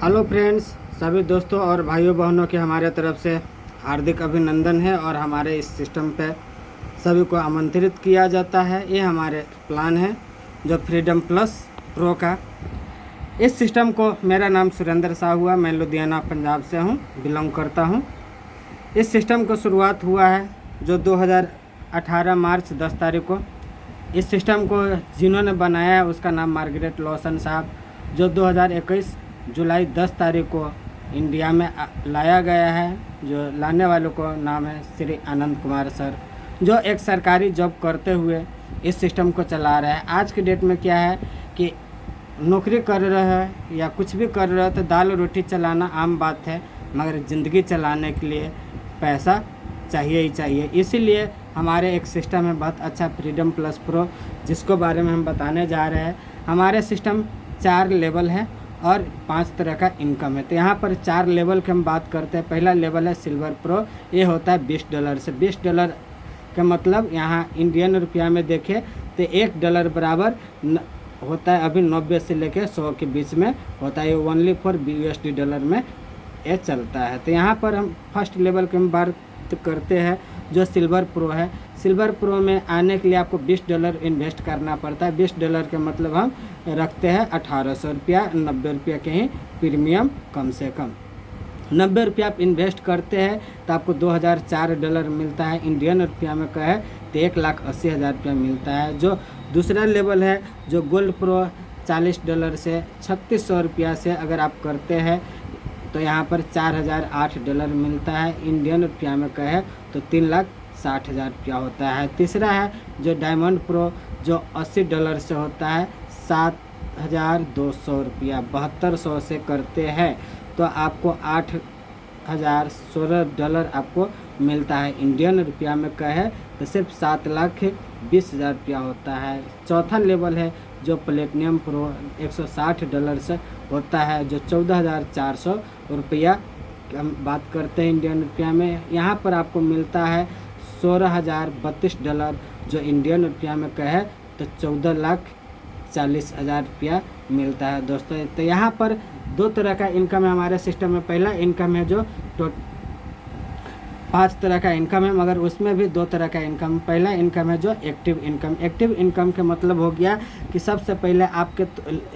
Hello friends, सभी दोस्तों और भाइयों बहनों के हमारे तरफ से हार्दिक अभिनंदन है और हमारे इस सिस्टम पे सभी को आमंत्रित किया जाता है। ये हमारे प्लान है जो फ्रीडम प्लस प्रो का। इस सिस्टम को, मेरा नाम सुरेंद्र शाह हुआ, मैं लुधियाना पंजाब से हूँ, बिलोंग करता हूँ। इस सिस्टम को शुरुआत हुआ है जो 2018 मार्च 10 तारीख को। इस सिस्टम को जिन्होंने बनाया है उसका नाम मार्गरेट लॉसन साहब, जो 2021 जुलाई 10 तारीख को इंडिया में लाया गया है। जो लाने वालों को नाम है श्री आनंद कुमार सर, जो एक सरकारी जॉब करते हुए इस सिस्टम को चला रहे हैं। आज के डेट में क्या है कि नौकरी कर रहे हैं या कुछ भी कर रहे हो तो दाल रोटी चलाना आम बात है, मगर ज़िंदगी चलाने के लिए पैसा चाहिए ही चाहिए। इसीलिए हमारे एक सिस्टम है बहुत अच्छा, फ्रीडम प्लस प्रो, जिसको बारे में हम बताने जा रहे हैं। हमारे सिस्टम 4 लेवल है और 5 तरह का इनकम है। तो यहाँ पर 4 लेवल की हम बात करते हैं। पहला लेवल है सिल्वर प्रो, ये होता है $20 से। $20 का मतलब यहाँ इंडियन रुपया में देखें तो $1 बराबर होता है अभी 90 से लेकर 100 के बीच में होता है। ये ओनली फॉर USD में ये चलता है। तो यहाँ पर हम फर्स्ट लेवल की हम बात करते हैं जो सिल्वर प्रो है। सिल्वर प्रो में आने के लिए आपको $20 इन्वेस्ट करना पड़ता है। $20 का मतलब हम रखते हैं 1800 रुपया, 90 रुपया के ही प्रीमियम कम से कम। 90 रुपया आप इन्वेस्ट करते हैं तो आपको $2004 मिलता है। इंडियन रुपया में कहे तो 1,80,000 रुपया मिलता है। जो दूसरा लेवल है जो गोल्ड प्रो, $40 से 3600 रुपया से अगर आप करते हैं तो यहाँ पर $4008 मिलता है। इंडियन रुपया में कहे तो 3,60,000 रुपया होता है। तीसरा है जो डायमंड प्रो, जो $80 से होता है 7,200 रुपया। 7200 से करते हैं तो आपको $8,016 आपको मिलता है। इंडियन रुपया में कहे तो सिर्फ 7,20,000 रुपया होता है। चौथा लेवल है जो प्लेटिनियम प्रो, $160 से होता है, जो 14,400 रुपया हम बात करते हैं इंडियन रुपया में। यहाँ पर आपको मिलता है $16,032, जो इंडियन रुपया में कहे तो 14,40,000 रुपया मिलता है दोस्तों। तो यहाँ पर 2 तरह का इनकम है हमारे सिस्टम में। पहला इनकम है जो 5 तरह का इनकम है, मगर उसमें भी 2 तरह का इनकम। पहला इनकम है जो एक्टिव इनकम। एक्टिव इनकम का मतलब हो गया कि सबसे पहले आपके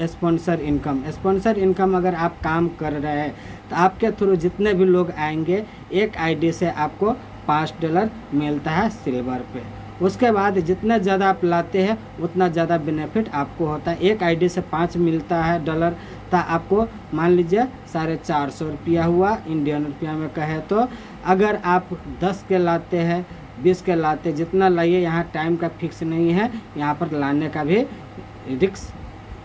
स्पॉन्सर इनकम। स्पॉन्सर इनकम अगर आप काम कर रहे हैं तो आपके थ्रू जितने भी लोग आएंगे एक आईडी से आपको $5 मिलता है सिल्वर पे। उसके बाद जितना ज़्यादा आप लाते हैं उतना ज़्यादा बेनिफिट आपको होता है। एक आईडी से 5 मिलता है डॉलर, तो आपको मान लीजिए 450 रुपया हुआ इंडियन रुपया में कहे तो। अगर आप 10 के लाते हैं, 20 के लाते, जितना लाइए, यहाँ टाइम का फिक्स नहीं है, यहाँ पर लाने का भी रिस्क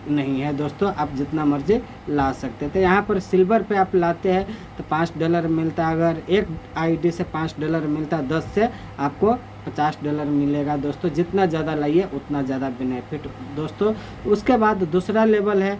नहीं है दोस्तों, आप जितना मर्जी ला सकते थे। यहाँ पर सिल्वर पे आप लाते हैं तो $5 मिलता है। अगर एक आईडी से $5 मिलता है, 10 से आपको $50 मिलेगा दोस्तों। जितना ज़्यादा लाइए उतना ज़्यादा बेनिफिट दोस्तों। उसके बाद दूसरा लेवल है,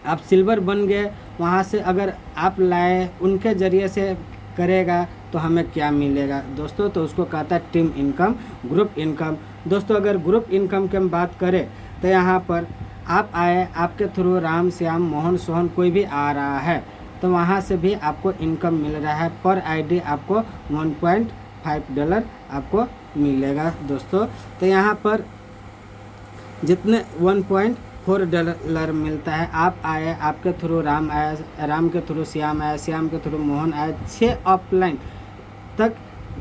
आप सिल्वर बन गए, वहाँ से अगर आप लाए उनके ज़रिए से करेगा तो हमें क्या मिलेगा दोस्तों, तो उसको कहता है टीम इनकम, ग्रुप इनकम दोस्तों। अगर ग्रुप इनकम की हम बात करें तो यहाँ पर आप आए, आपके थ्रू राम, श्याम, मोहन, सोहन कोई भी आ रहा है तो वहाँ से भी आपको इनकम मिल रहा है। पर आईडी आपको $1.5 आपको मिलेगा दोस्तों। तो यहाँ पर जितने $1.4 मिलता है। आप आए, आपके थ्रू राम आया, राम के थ्रू श्याम आया, श्याम के थ्रू मोहन आया, 6 ऑफलाइन तक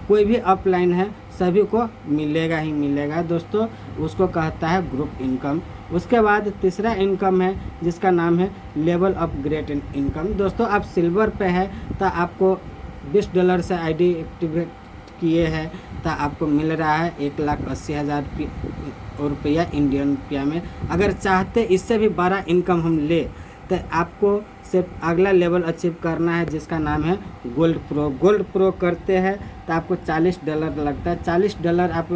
कोई भी ऑफलाइन है सभी को मिलेगा ही मिलेगा दोस्तों। उसको कहता है ग्रुप इनकम। उसके बाद तीसरा इनकम है जिसका नाम है लेवल ऑफ ग्रेट इनकम दोस्तों। आप सिल्वर पे है तो आपको $20 से आईडी एक्टिवेट किए हैं तो आपको मिल रहा है 1,80,000 रुपया इंडियन रुपया में। अगर चाहते इससे भी बड़ा इनकम हम ले तो आपको सिर्फ अगला लेवल अचीव करना है जिसका नाम है गोल्ड प्रो। गोल्ड प्रो करते हैं तो आपको $40 लगता है। $40 आप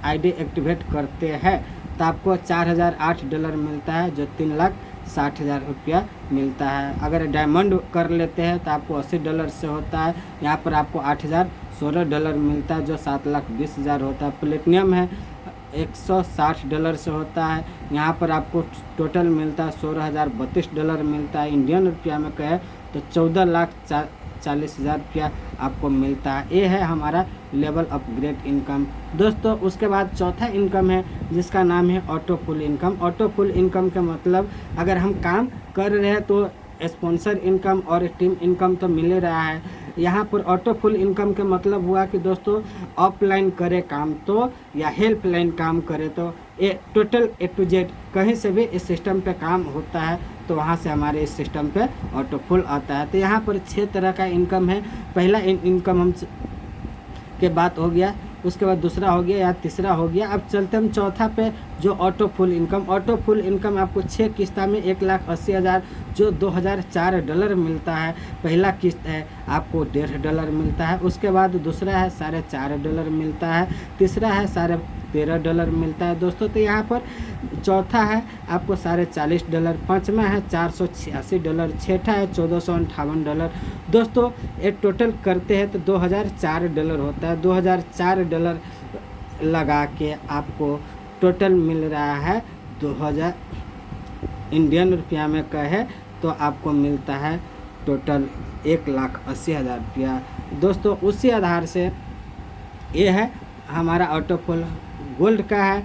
आईडी एक्टिवेट करते हैं तो आपको $4,008 मिलता है, जो 3,60,000 रुपया मिलता है। अगर डायमंड कर लेते हैं तो आपको $80 से होता है, यहाँ पर आपको $8,016 मिलता है, जो 7,20,000 होता है। प्लेटिनियम है $160 से होता है। यहाँ पर आपको टोटल मिलता है $16,032 मिलता है। इंडियन रुपया में कहे तो 14,40,000 रुपया आपको मिलता है। ये है हमारा लेवल अपग्रेड इनकम दोस्तों। उसके बाद चौथा इनकम है जिसका नाम है auto full income. Auto full income का मतलब अगर हम काम कर रहे हैं तो स्पॉन्सर इनकम और टीम इनकम तो मिल रहा है। यहाँ पर ऑटो फुल इनकम का मतलब हुआ कि दोस्तों ऑफलाइन करे काम तो या हेल्पलाइन काम करे तो ये टोटल A to Z कहीं से भी इस सिस्टम पे काम होता है तो वहाँ से हमारे इस सिस्टम पे ऑटो फुल आता है। तो यहाँ पर 6 तरह का इनकम है। पहला इनकम हम के बात हो गया, उसके बाद दूसरा हो गया या तीसरा हो गया। अब चलते हम चौथा पे जो auto full income. Auto full income आपको 6 किस्ता में 1,80,000 जो $2,004 मिलता है। पहला किस्त है आपको $1.5 मिलता है, उसके बाद दूसरा है $4.5 मिलता है, तीसरा है $13.5 मिलता है दोस्तों। तो यहाँ पर चौथा है आपको $40.5, पाँचवा है $486, छठा है $1,458 दोस्तों। एक टोटल करते हैं तो $2,004 होता है। $2,004 लगा के आपको टोटल मिल रहा है 2,000 इंडियन रुपया में कहे तो आपको मिलता है टोटल 1,80,000 रुपया दोस्तों। उसी आधार से ये है हमारा ऑटो फुल। गोल्ड का है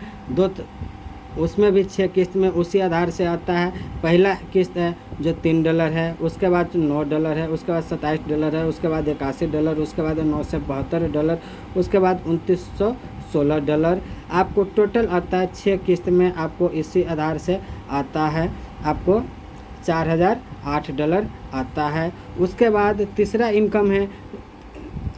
उसमें भी 6 किस्त में उसी आधार से आता है। पहला किस्त है जो $3 है, उसके बाद $9 है, उसके बाद $27 है, उसके बाद $81, उसके बाद $972, उसके बाद $2,916 आपको टोटल आता है। 6 किस्त में आपको इसी आधार से आता है आपको $4,008 आता है। उसके बाद तीसरा इनकम है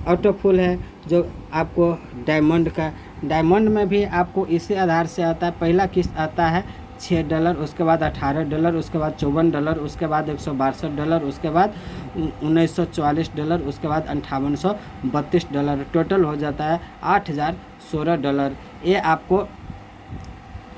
ऑटो फुल है जो आपको डायमंड का। डायमंड में भी आपको इसी आधार से आता है। पहला किस्त आता है $6, उसके बाद $18, उसके बाद $54, उसके बाद $162, उसके बाद $1944, उसके बाद $5832 टोटल हो जाता है $8,016। ये आपको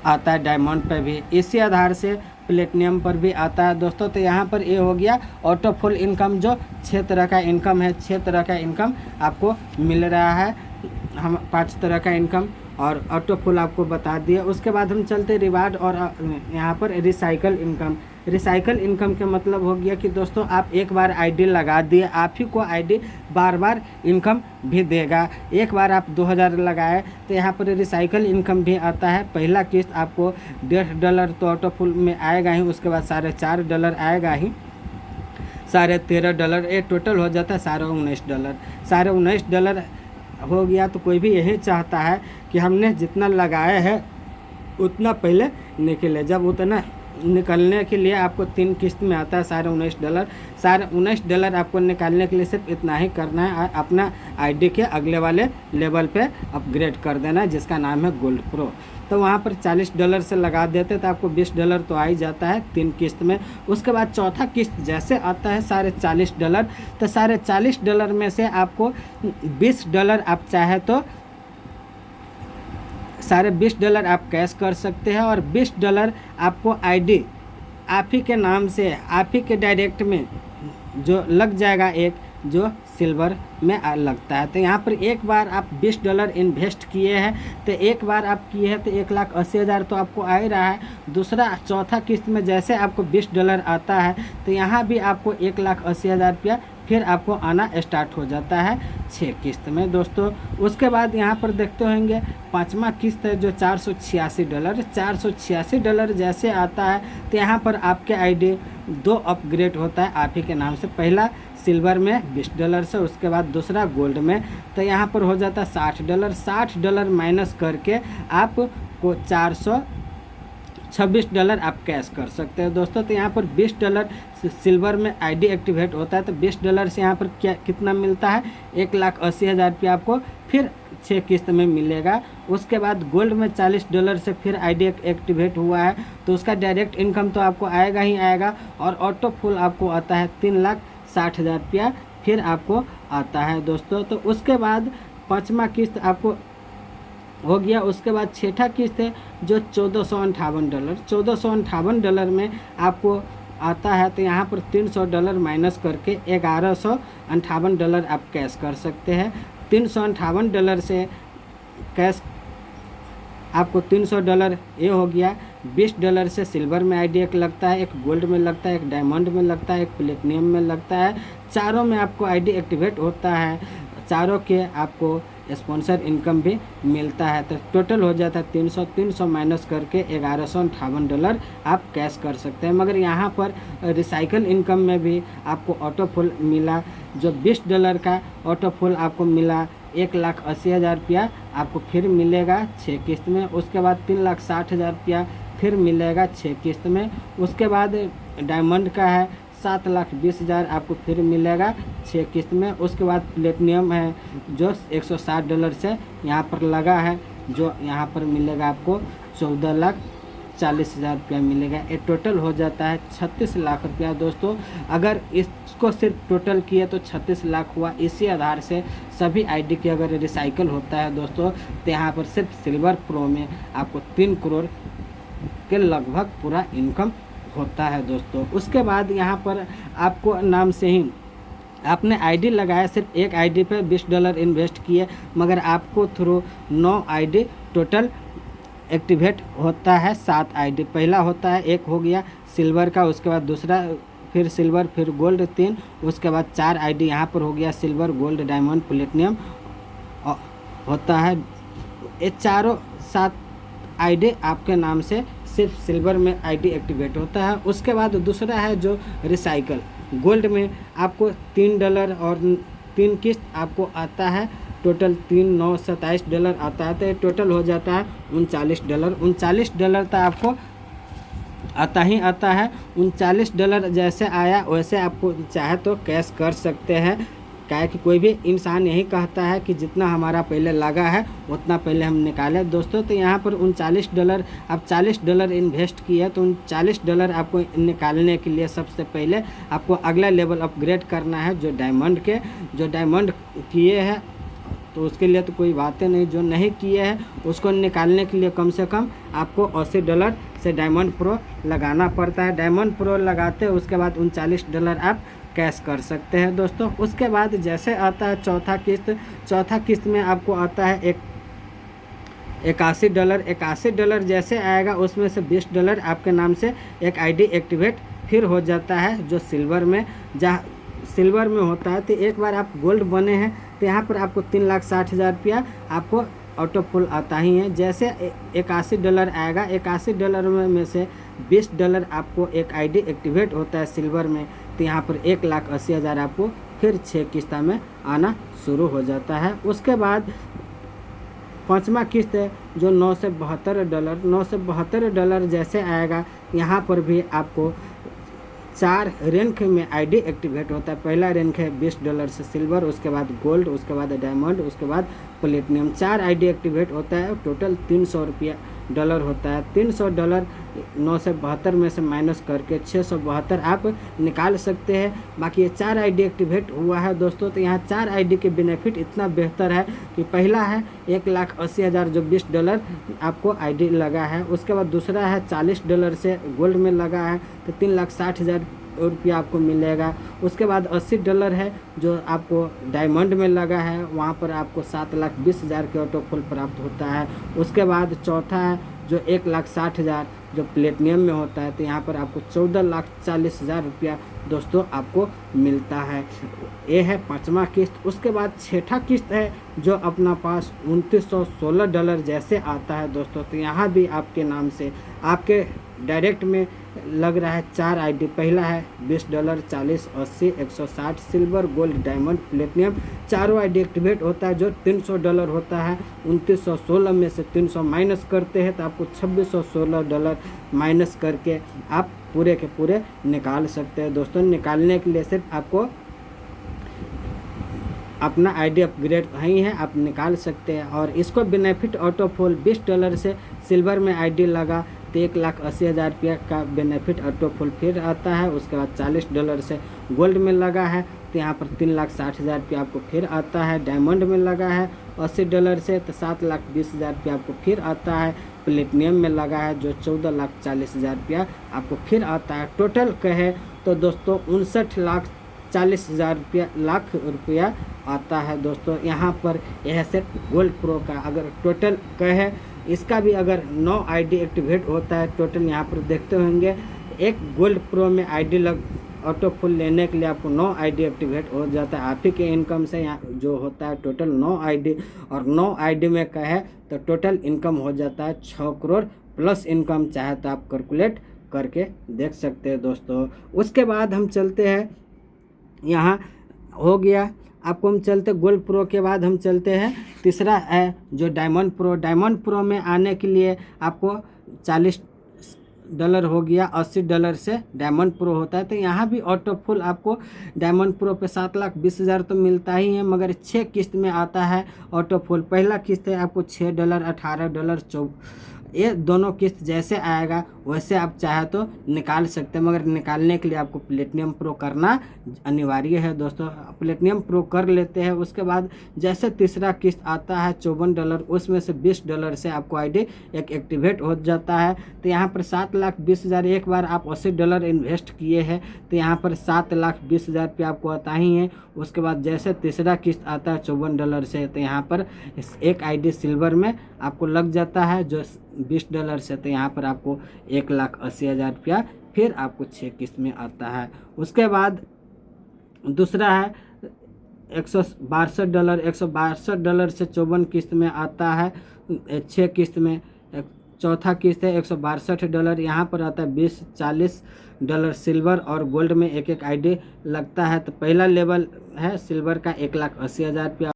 आता है डायमंड पे भी। इसी आधार से प्लेटिनियम पर भी आता है दोस्तों। तो यहाँ पर ये हो गया ऑटो फुल इनकम जो 6 तरह का इनकम है। 6 तरह का इनकम आपको मिल रहा है। हम 5 तरह का इनकम और ऑटो फुल आपको बता दिया। उसके बाद हम चलते रिवार्ड और यहाँ पर रिसाइकल इनकम। रिसाइकल इनकम का मतलब हो गया कि दोस्तों आप एक बार आईडी लगा दिए, आप ही को आईडी बार बार इनकम भी देगा। एक बार आप 2,000 लगाए तो यहाँ पर रिसाइकल इनकम भी आता है। पहला किस्त आपको $1.5 तो ऑटो फुल में आएगा ही, उसके बाद $4.5 आएगा ही, $13.5 ये टोटल हो जाता है $19.5। $19 हो गया तो कोई भी यही चाहता है कि हमने जितना लगाया है उतना पहले निकले। जब उतना निकलने के लिए आपको 3 किस्त में आता है $19.5। $19 आपको निकालने के लिए सिर्फ इतना ही करना है, अपना आईडी के अगले वाले लेवल पे अपग्रेड कर देना है जिसका नाम है गोल्ड प्रो। तो वहाँ पर $40 से लगा देते तो आपको $20 तो आ ही जाता है 3 किस्त में। उसके बाद चौथा किस्त जैसे आता है $40.5 तो $40.5 में से आपको $20 आप चाहे तो $20 आप कैश कर सकते हैं और $20 आपको आईडी आप ही के नाम से आप ही के डायरेक्ट में जो लग जाएगा, एक जो सिल्वर में लगता है। तो यहाँ पर एक बार आप $20 इन्वेस्ट किए हैं तो एक बार आप किए हैं तो 1,80,000 तो आपको आ ही रहा है। दूसरा चौथा किस्त में जैसे आपको $20 आता है तो यहाँ भी आपको 1,80,000 रुपया फिर आपको आना स्टार्ट हो जाता है 6 किस्त में दोस्तों। उसके बाद यहाँ पर देखते होंगे 5वां किस्त है जो $486। $486 जैसे आता है तो यहाँ पर आपके आईडी 2 अपग्रेड होता है आप ही के नाम से। पहला सिल्वर में $20 से, उसके बाद दूसरा गोल्ड में। तो यहाँ पर हो जाता है $60। $60 माइनस करके आपको $426 आप कैश कर सकते हैं दोस्तों। तो यहाँ पर $20 सिल्वर में आईडी एक्टिवेट होता है तो $20 से यहाँ पर क्या कितना मिलता है 1,80,000 रुपया आपको फिर 6 किस्त में मिलेगा। उसके बाद गोल्ड में $40 से फिर आईडी एक्टिवेट हुआ है तो उसका डायरेक्ट इनकम तो आपको आएगा ही आएगा। और ऑटो फुल आपको आता है 3,60,000 रुपया फिर आपको आता है दोस्तों। तो उसके बाद 5वां किस्त आपको हो गया। उसके बाद 6ठा किस्त है जो $1,458। $1,458 में आपको आता है तो यहाँ पर $300 माइनस करके $1,158 आप कैश कर सकते हैं। $358 से कैश आपको $300 ये हो गया। $20 से सिल्वर में आईडी एक लगता है, एक गोल्ड में लगता है, एक डायमंड में लगता है, एक प्लेटिनियम में लगता है। चारों में आपको आईडी एक्टिवेट होता है, चारों के आपको स्पॉन्सर इनकम भी मिलता है। तो टोटल हो जाता है 300 माइनस करके $1158 आप कैश कर सकते हैं। मगर यहाँ पर रिसाइकल इनकम में भी आपको ऑटो फुल मिला, जो $20 का ऑटो फुल आपको मिला 1,80,000 रुपया आपको फिर मिलेगा 6 किस्त में। उसके बाद 3,60,000 रुपया फिर मिलेगा 6 किस्त में। उसके बाद डायमंड का है 7,20,000 आपको फिर मिलेगा 6 किस्त में। उसके बाद प्लेटिनियम है जो $160 से यहाँ पर लगा है, जो यहाँ पर मिलेगा आपको 14,40,000 रुपया मिलेगा। ये टोटल हो जाता है 36 लाख रुपया दोस्तों। अगर इसको सिर्फ टोटल किए तो 36 लाख हुआ। इसी आधार से सभी आईडी के अगर रिसाइकल होता है दोस्तों, तो यहाँ पर सिर्फ सिल्वर प्रो में आपको 3 करोड़ के लगभग पूरा इनकम होता है दोस्तों। उसके बाद यहाँ पर आपको नाम से ही आपने आईडी लगाया, सिर्फ एक आईडी पे $20 इन्वेस्ट किए, मगर आपको थ्रू 9 आईडी टोटल एक्टिवेट होता है। 7 आईडी, पहला होता है एक हो गया सिल्वर का, उसके बाद दूसरा फिर सिल्वर फिर गोल्ड 3, उसके बाद 4 आईडी यहाँ पर हो गया सिल्वर गोल्ड डायमंड प्लेटिनियम होता है। ये चारों 7 आईडी आपके नाम से सिर्फ सिल्वर में आईडी एक्टिवेट होता है। उसके बाद दूसरा है जो रिसाइकल गोल्ड में आपको $3 और 3 किस्त आपको आता है, टोटल 3, 9, $27 आता है। तो ये टोटल हो जाता है $39। $39 तो आपको आता ही आता है। $39 जैसे आया वैसे आपको चाहे तो कैश कर सकते हैं। क्या है कि कोई भी इंसान यही कहता है कि जितना हमारा पहले लगा है उतना पहले हम निकालें दोस्तों। तो यहाँ पर $39 आप $40 इन्वेस्ट किए, तो $40 आपको निकालने के लिए सबसे पहले आपको अगला लेवल अपग्रेड करना है। जो डायमंड किए हैं तो उसके लिए तो कोई बातें नहीं, जो नहीं किए हैं उसको निकालने के लिए कम से कम आपको $80 से डायमंड प्रो लगाना पड़ता है। डायमंड प्रो लगाते हैं उसके बाद $39 आप कैश कर सकते हैं दोस्तों। उसके बाद जैसे आता है चौथा किस्त में आपको आता है $81। $81 जैसे आएगा उसमें से $20 आपके नाम से एक आईडी एक्टिवेट फिर हो जाता है, जो सिल्वर में सिल्वर में होता है। तो एक बार आप गोल्ड बने हैं तो यहाँ पर आपको 3,60,000 रुपया आपको ऑटो फुल आता ही है। जैसे $81 आएगा, $81 में से $20 आपको एक आईडी एक्टिवेट होता है सिल्वर में, तो यहाँ पर 1,80,000 आपको फिर 6 किस्ता में आना शुरू हो जाता है। उसके बाद 5वां किस्त है जो $972 जैसे आएगा, यहाँ पर भी आपको 4 रैंक में आईडी एक्टिवेट होता है। पहला रैंक है $20 से सिल्वर, उसके बाद गोल्ड, उसके बाद डायमंड, उसके बाद प्लेटिनियम। 4 आईडी एक्टिवेट होता है, टोटल $300 होता है। $300 972 में से माइनस करके 672 आप निकाल सकते हैं। बाकी ये 4 आईडी एक्टिवेट हुआ है दोस्तों। तो यहाँ 4 आईडी के बेनिफिट इतना बेहतर है कि पहला है 1,80,000 जो $20 आपको आईडी लगा है। उसके बाद दूसरा है $40 से गोल्ड में लगा है तो 3,60,000 रुपया आपको मिलेगा। उसके बाद $80 है जो आपको डायमंड में लगा है, वहाँ पर आपको 7,20,000 के ऑटो फुल प्राप्त होता है। उसके बाद चौथा है जो 1,60,000 जो प्लेटिनियम में होता है, तो यहाँ पर आपको 14,40,000 रुपया दोस्तों आपको मिलता है। ये है 5वां किस्त। उसके बाद 6ठा किस्त है जो अपना पास $2,916 जैसे आता है दोस्तों। तो यहाँ भी आपके नाम से आपके डायरेक्ट में लग रहा है 4 आईडी। पहला है $20, 40, 80, 160 सिल्वर गोल्ड डायमंड प्लेटिनियम। चारों आईडी एक्टिवेट होता है जो $300 होता है। 2,916 में से 300 माइनस करते हैं तो आपको $2,616 माइनस करके आप पूरे के पूरे निकाल सकते हैं दोस्तों। निकालने के लिए सिर्फ आपको अपना आईडी अपग्रेड ही है, आप निकाल सकते हैं। और इसको बेनिफिट ऑटो फुल $20 से सिल्वर में आईडी लगा तो 1,80,000 रुपया का बेनिफिट ऑटो फुल फिर आता है। उसके बाद $40 से गोल्ड में लगा है तो यहाँ पर 3,60,000 रुपया आपको फिर आता है। डायमंड में लगा है $80 से तो 7,20,000 रुपया आपको फिर आता है। प्लेटिनियम में लगा है जो 14,40,000 रुपया आपको फिर आता है। टोटल कहे तो दोस्तों 59,40,000 लाख रुपया आता है दोस्तों। यहाँ पर यह सिर्फ गोल्ड प्रो का अगर टोटल कहे इसका भी अगर 9 आईडी एक्टिवेट होता है टोटल, यहाँ पर देखते होंगे एक गोल्ड प्रो में आईडी लग ऑटो फुल लेने के लिए आपको 9 आईडी एक्टिवेट हो जाता है। आप ही के इनकम से यहाँ जो होता है टोटल 9 आईडी, और 9 आईडी में कहे तो टोटल इनकम हो जाता है 6 करोड़ प्लस इनकम। चाहे तो आप कैलकुलेट करके देख सकते हैं दोस्तों। उसके बाद हम चलते हैं, यहाँ हो गया आपको, हम चलते गोल्ड प्रो के बाद हम चलते हैं तीसरा है जो डायमंड प्रो। डायमंड प्रो में आने के लिए आपको $40 हो गया, $80 से डायमंड प्रो होता है। तो यहाँ भी ऑटो फुल आपको डायमंड प्रो पे 7,20,000 तो मिलता ही है, मगर 6 किस्त में आता है ऑटो फुल। पहला किस्त है आपको $6, $18, ये दोनों किस्त जैसे आएगा वैसे आप चाहे तो निकाल सकते हैं, मगर निकालने के लिए आपको प्लेटिनम प्रो करना अनिवार्य है दोस्तों। प्लेटिनम प्रो कर लेते हैं, उसके बाद जैसे तीसरा किस्त आता है $54, उसमें से $20 से आपको आईडी एक एक्टिवेट हो जाता है। तो यहाँ पर 7,20,000, एक बार आप $80 इन्वेस्ट किए हैं तो यहाँ पर 7,20,000 रुपये आपको आता ही है। उसके बाद जैसे तीसरा किस्त आता है $54 से, तो यहाँ पर एक आईडी सिल्वर में आपको लग जाता है जो $20 से, तो यहाँ पर आपको 1,80,000 रुपया फिर आपको 6 किस्त में आता है। उसके बाद दूसरा है $162, $162 से 54 किस्त में आता है 6 किस्त में। चौथा किस्त है $162, यहाँ पर आता है $20-40 सिल्वर और गोल्ड में एक एक आईडी लगता है। तो पहला लेवल है सिल्वर का 1,80,000 रुपया।